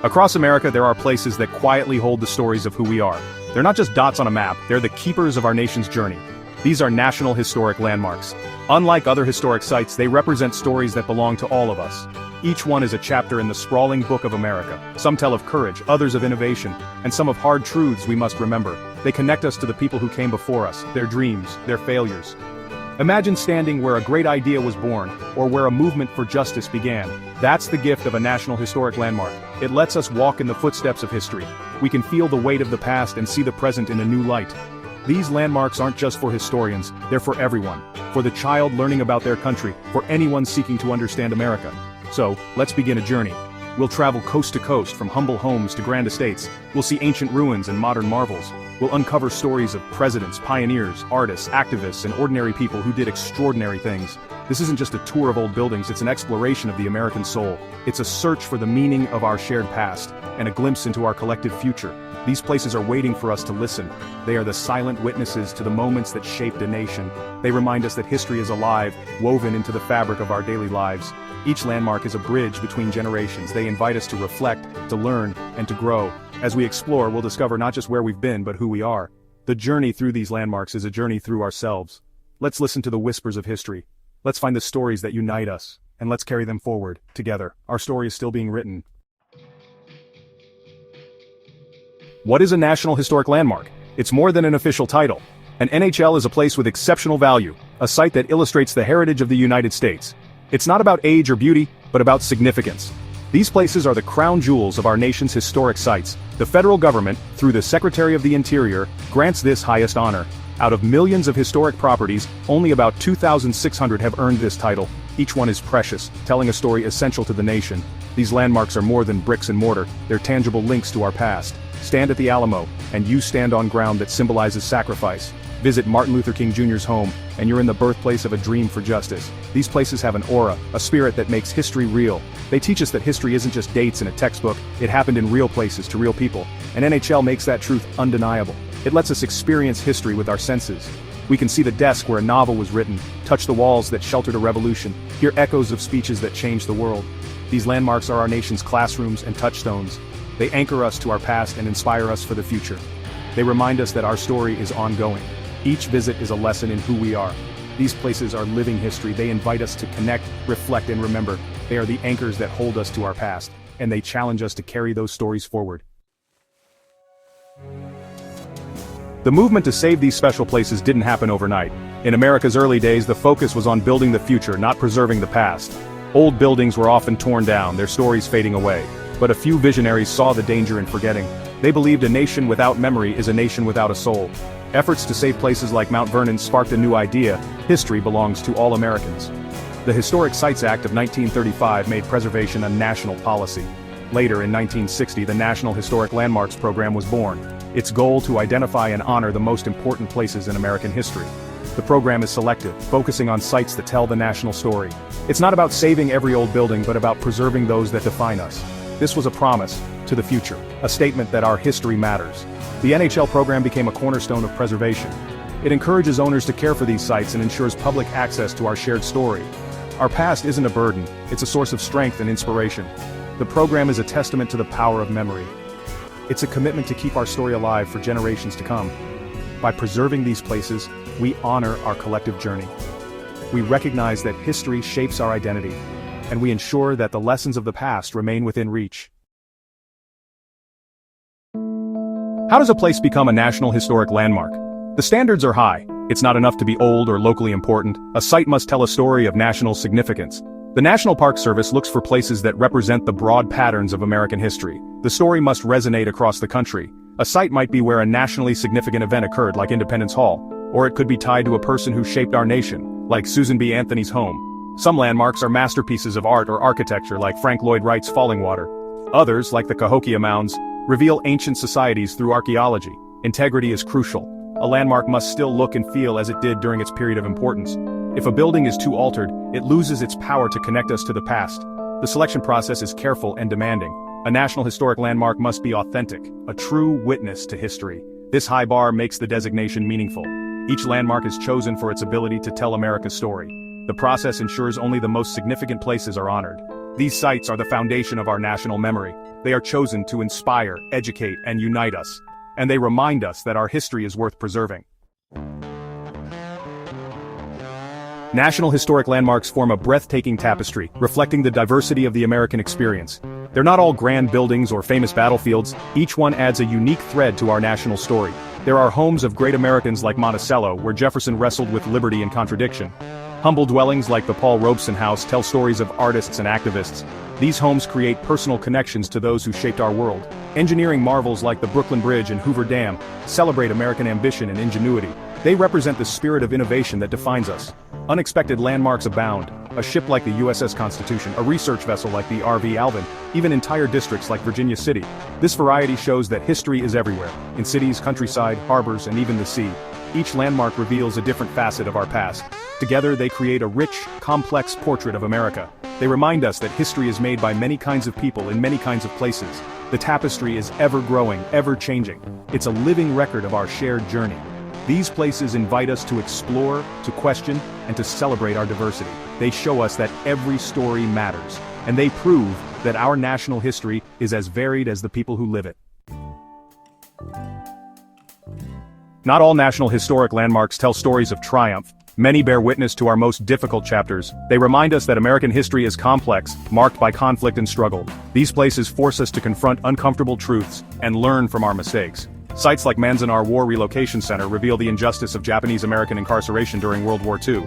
Across America, there are places that quietly hold the stories of who we are. They're not just dots on a map, they're the keepers of our nation's journey. These are national historic landmarks. Unlike other historic sites, they represent stories that belong to all of us. Each one is a chapter in the sprawling book of America. Some tell of courage, others of innovation, and some of hard truths we must remember. They connect us to the people who came before us, their dreams, their failures. Imagine standing where a great idea was born, or where a movement for justice began. That's the gift of a national historic landmark. It lets us walk in the footsteps of history. We can feel the weight of the past and see the present in a new light. These landmarks aren't just for historians, they're for everyone. For the child learning about their country, for anyone seeking to understand America. So, let's begin a journey. We'll travel coast to coast, from humble homes to grand estates. We'll see ancient ruins and modern marvels. We'll uncover stories of presidents, pioneers, artists, activists, and ordinary people who did extraordinary things. This isn't just a tour of old buildings, it's an exploration of the American soul. It's a search for the meaning of our shared past, and a glimpse into our collective future. These places are waiting for us to listen. They are the silent witnesses to the moments that shaped a nation. They remind us that history is alive, woven into the fabric of our daily lives. Each landmark is a bridge between generations. They invite us to reflect, to learn, and to grow. As we explore, we'll discover not just where we've been, but who we are. The journey through these landmarks is a journey through ourselves. Let's listen to the whispers of history. Let's find the stories that unite us, and let's carry them forward, together. Our story is still being written. What is a National Historic Landmark? It's more than an official title. An NHL is a place with exceptional value, a site that illustrates the heritage of the United States. It's not about age or beauty, but about significance. These places are the crown jewels of our nation's historic sites. The federal government, through the Secretary of the Interior, grants this highest honor. Out of millions of historic properties, only about 2,600 have earned this title. Each one is precious, telling a story essential to the nation. These landmarks are more than bricks and mortar, they're tangible links to our past. Stand at the Alamo, and you stand on ground that symbolizes sacrifice. Visit Martin Luther King Jr.'s home, and you're in the birthplace of a dream for justice. These places have an aura, a spirit that makes history real. They teach us that history isn't just dates in a textbook, it happened in real places to real people. And NHL makes that truth undeniable. It lets us experience history with our senses. We can see the desk where a novel was written, touch the walls that sheltered a revolution, hear echoes of speeches that changed the world. These landmarks are our nation's classrooms and touchstones. They anchor us to our past and inspire us for the future. They remind us that our story is ongoing. Each visit is a lesson in who we are. These places are living history. They invite us to connect, reflect, and remember. They are the anchors that hold us to our past, and they challenge us to carry those stories forward. The movement to save these special places didn't happen overnight. In America's early days, the focus was on building the future, not preserving the past. Old buildings were often torn down, their stories fading away. But a few visionaries saw the danger in forgetting. They believed a nation without memory is a nation without a soul. Efforts to save places like Mount Vernon sparked a new idea: history belongs to all Americans. The Historic Sites Act of 1935 made preservation a national policy. Later, in 1960, the National Historic Landmarks Program was born. Its goal to identify and honor the most important places in American history. The program is selective, focusing on sites that tell the national story. It's not about saving every old building, but about preserving those that define us. This was a promise to the future, a statement that our history matters. The NHL program became a cornerstone of preservation. It encourages owners to care for these sites and ensures public access to our shared story. Our past isn't a burden, it's a source of strength and inspiration. The program is a testament to the power of memory. It's a commitment to keep our story alive for generations to come. By preserving these places, we honor our collective journey. We recognize that history shapes our identity, and we ensure that the lessons of the past remain within reach. How does a place become a National Historic Landmark? The standards are high. It's not enough to be old or locally important. A site must tell a story of national significance. The National Park Service looks for places that represent the broad patterns of American history. The story must resonate across the country. A site might be where a nationally significant event occurred, like Independence Hall, or it could be tied to a person who shaped our nation, like Susan B. Anthony's home. Some landmarks are masterpieces of art or architecture, like Frank Lloyd Wright's Fallingwater. Others, like the Cahokia Mounds, reveal ancient societies through archaeology. Integrity is crucial. A landmark must still look and feel as it did during its period of importance. If a building is too altered, it loses its power to connect us to the past. The selection process is careful and demanding. A National Historic Landmark must be authentic, a true witness to history. This high bar makes the designation meaningful. Each landmark is chosen for its ability to tell America's story. The process ensures only the most significant places are honored. These sites are the foundation of our national memory. They are chosen to inspire, educate, and unite us. And they remind us that our history is worth preserving. National Historic Landmarks form a breathtaking tapestry, reflecting the diversity of the American experience. They're not all grand buildings or famous battlefields, each one adds a unique thread to our national story. There are homes of great Americans like Monticello, where Jefferson wrestled with liberty and contradiction. Humble dwellings like the Paul Robeson House tell stories of artists and activists. These homes create personal connections to those who shaped our world. Engineering marvels like the Brooklyn Bridge and Hoover Dam celebrate American ambition and ingenuity. They represent the spirit of innovation that defines us. Unexpected landmarks abound. A ship like the USS Constitution, a research vessel like the RV Alvin, even entire districts like Virginia City. This variety shows that history is everywhere, in cities, countryside, harbors, and even the sea. Each landmark reveals a different facet of our past. Together they create a rich, complex portrait of America. They remind us that history is made by many kinds of people in many kinds of places. The tapestry is ever growing, ever changing. It's a living record of our shared journey. These places invite us to explore, to question, and to celebrate our diversity. They show us that every story matters, and they prove that our national history is as varied as the people who live it. Not all national historic landmarks tell stories of triumph. Many bear witness to our most difficult chapters. They remind us that American history is complex, marked by conflict and struggle. These places force us to confront uncomfortable truths and learn from our mistakes. Sites like Manzanar War Relocation Center reveal the injustice of Japanese-American incarceration during World War II.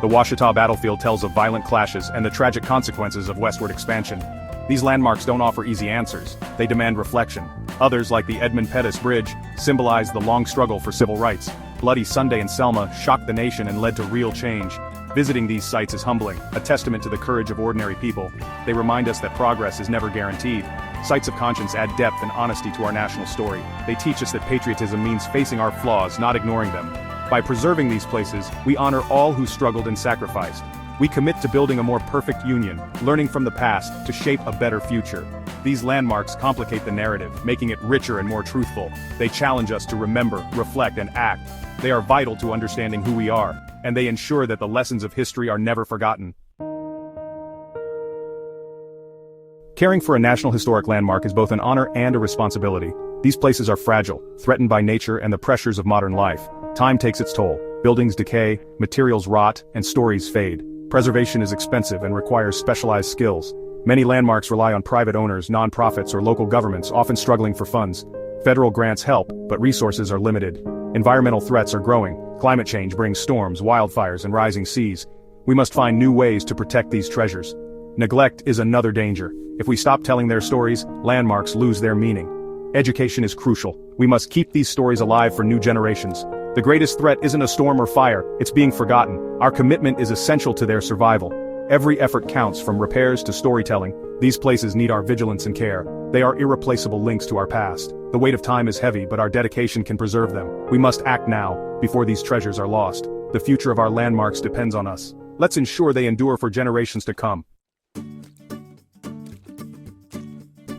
The Washita battlefield tells of violent clashes and the tragic consequences of westward expansion. These landmarks don't offer easy answers. They demand reflection. Others, like the Edmund Pettus Bridge, symbolize the long struggle for civil rights. Bloody Sunday in Selma shocked the nation and led to real change. Visiting these sites is humbling, a testament to the courage of ordinary people. They remind us that progress is never guaranteed. Sites of conscience add depth and honesty to our national story. They teach us that patriotism means facing our flaws, not ignoring them. By preserving these places, we honor all who struggled and sacrificed. We commit to building a more perfect union, learning from the past to shape a better future. These landmarks complicate the narrative, making it richer and more truthful. They challenge us to remember, reflect, and act. They are vital to understanding who we are, and they ensure that the lessons of history are never forgotten. Caring for a national historic landmark is both an honor and a responsibility. These places are fragile, threatened by nature and the pressures of modern life. Time takes its toll. Buildings decay, materials rot, and stories fade. Preservation is expensive and requires specialized skills. Many landmarks rely on private owners, nonprofits, or local governments, often struggling for funds. Federal grants help, but resources are limited. Environmental threats are growing. Climate change brings storms, wildfires, and rising seas. We must find new ways to protect these treasures. Neglect is another danger. If we stop telling their stories, landmarks lose their meaning. Education is crucial. We must keep these stories alive for new generations. The greatest threat isn't a storm or fire, it's being forgotten. Our commitment is essential to their survival. Every effort counts, from repairs to storytelling. These places need our vigilance and care. They are irreplaceable links to our past. The weight of time is heavy, but our dedication can preserve them. We must act now, before these treasures are lost. The future of our landmarks depends on us. Let's ensure they endure for generations to come.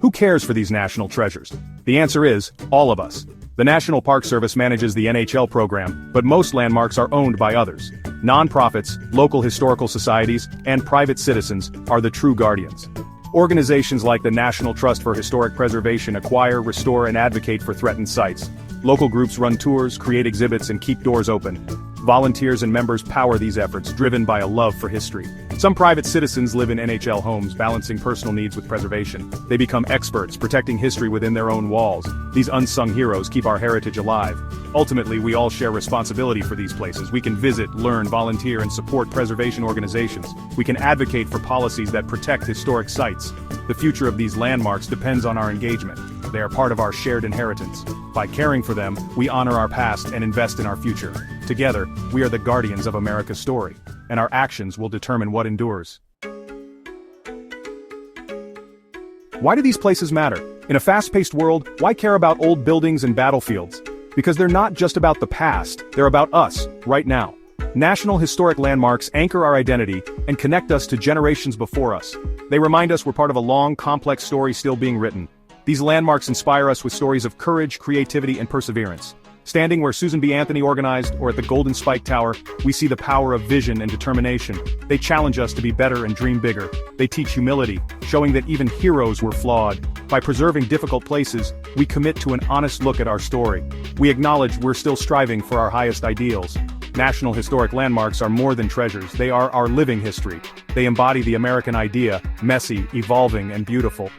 Who cares for these national treasures? The answer is, all of us. The National Park Service manages the NHL program, but most landmarks are owned by others. Nonprofits, local historical societies, and private citizens are the true guardians. Organizations like the National Trust for Historic Preservation acquire, restore, and advocate for threatened sites. Local groups run tours, create exhibits, and keep doors open. Volunteers and members power these efforts, driven by a love for history. Some private citizens live in NHL homes, balancing personal needs with preservation. They become experts, protecting history within their own walls. These unsung heroes keep our heritage alive. Ultimately, we all share responsibility for these places. We can visit, learn, volunteer, and support preservation organizations. We can advocate for policies that protect historic sites. The future of these landmarks depends on our engagement. They are part of our shared inheritance. By caring for them, we honor our past and invest in our future. Together, we are the guardians of America's story, and our actions will determine what endures. Why do these places matter? In a fast-paced world, why care about old buildings and battlefields? Because they're not just about the past, they're about us, right now. National historic landmarks anchor our identity and connect us to generations before us. They remind us we're part of a long, complex story still being written. These landmarks inspire us with stories of courage, creativity, and perseverance. Standing where Susan B. Anthony organized, or at the Golden Spike Tower, we see the power of vision and determination. They challenge us to be better and dream bigger. They teach humility, showing that even heroes were flawed. By preserving difficult places, we commit to an honest look at our story. We acknowledge we're still striving for our highest ideals. National Historic Landmarks are more than treasures, they are our living history. They embody the American idea, messy, evolving, and beautiful.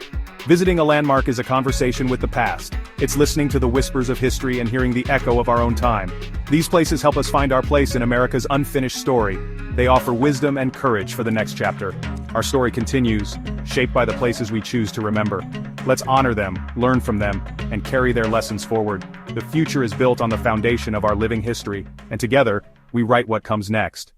Visiting a landmark is a conversation with the past. It's listening to the whispers of history and hearing the echo of our own time. These places help us find our place in America's unfinished story. They offer wisdom and courage for the next chapter. Our story continues, shaped by the places we choose to remember. Let's honor them, learn from them, and carry their lessons forward. The future is built on the foundation of our living history, and together, we write what comes next.